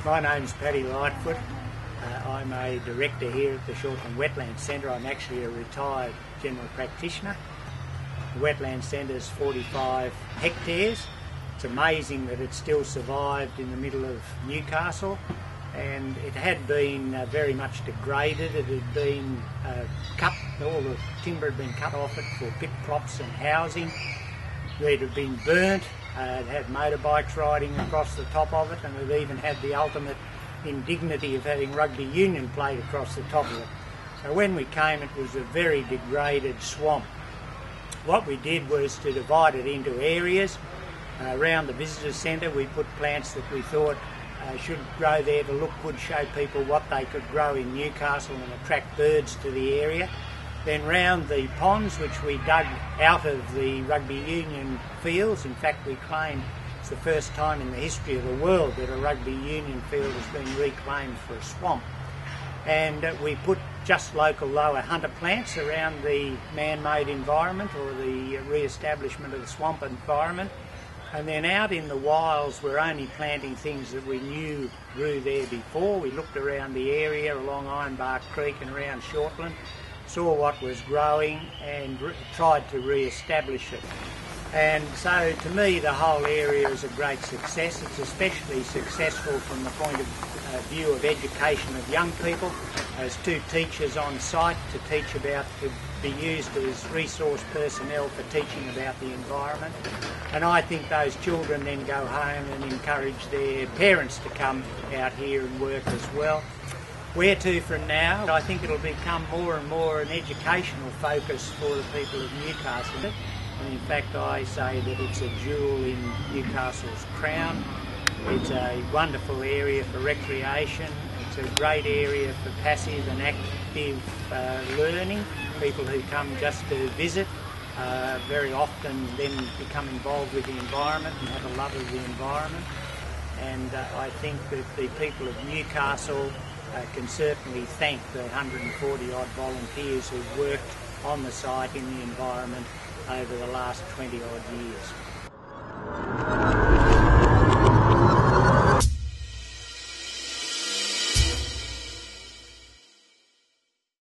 My name's Paddy Lightfoot. I'm a director here at the Shortland Wetlands Centre. I'm actually a retired general practitioner. The Wetlands Centre is 45 hectares. It's amazing that it still survived in the middle of Newcastle, and it had been very much degraded. It had been cut, all the timber had been cut off it for pit crops and housing. It had been burnt. It had motorbikes riding across the top of it, and it even had the ultimate indignity of having rugby union played across the top of it. So when we came, it was a very degraded swamp. What we did was to divide it into areas. Around the visitor centre we put plants that we thought should grow there to look good, show people what they could grow in Newcastle and attract birds to the area. Then round the ponds, which we dug out of the rugby union fields. In fact, we claim it's the first time in the history of the world that a rugby union field has been reclaimed for a swamp. And we put just local lower hunter plants around the man-made environment, or the re-establishment of the swamp environment. And then out in the wilds, we're only planting things that we knew grew there before. We looked around the area along Ironbark Creek and around Shortland, saw what was growing and tried to re-establish it. And so to me the whole area is a great success. It's especially successful from the point of view of education of young people. There's 2 teachers on site to teach about, to be used as resource personnel for teaching about the environment. And I think those children then go home and encourage their parents to come out here and work as well. Where to from now? I think it'll become more and more an educational focus for the people of Newcastle. And in fact, I say that it's a jewel in Newcastle's crown. It's a wonderful area for recreation. It's a great area for passive and active learning. People who come just to visit very often then become involved with the environment and have a love of the environment. And I think that the people of Newcastle can certainly thank the 140 odd volunteers who've worked on the site in the environment over the last 20 odd years.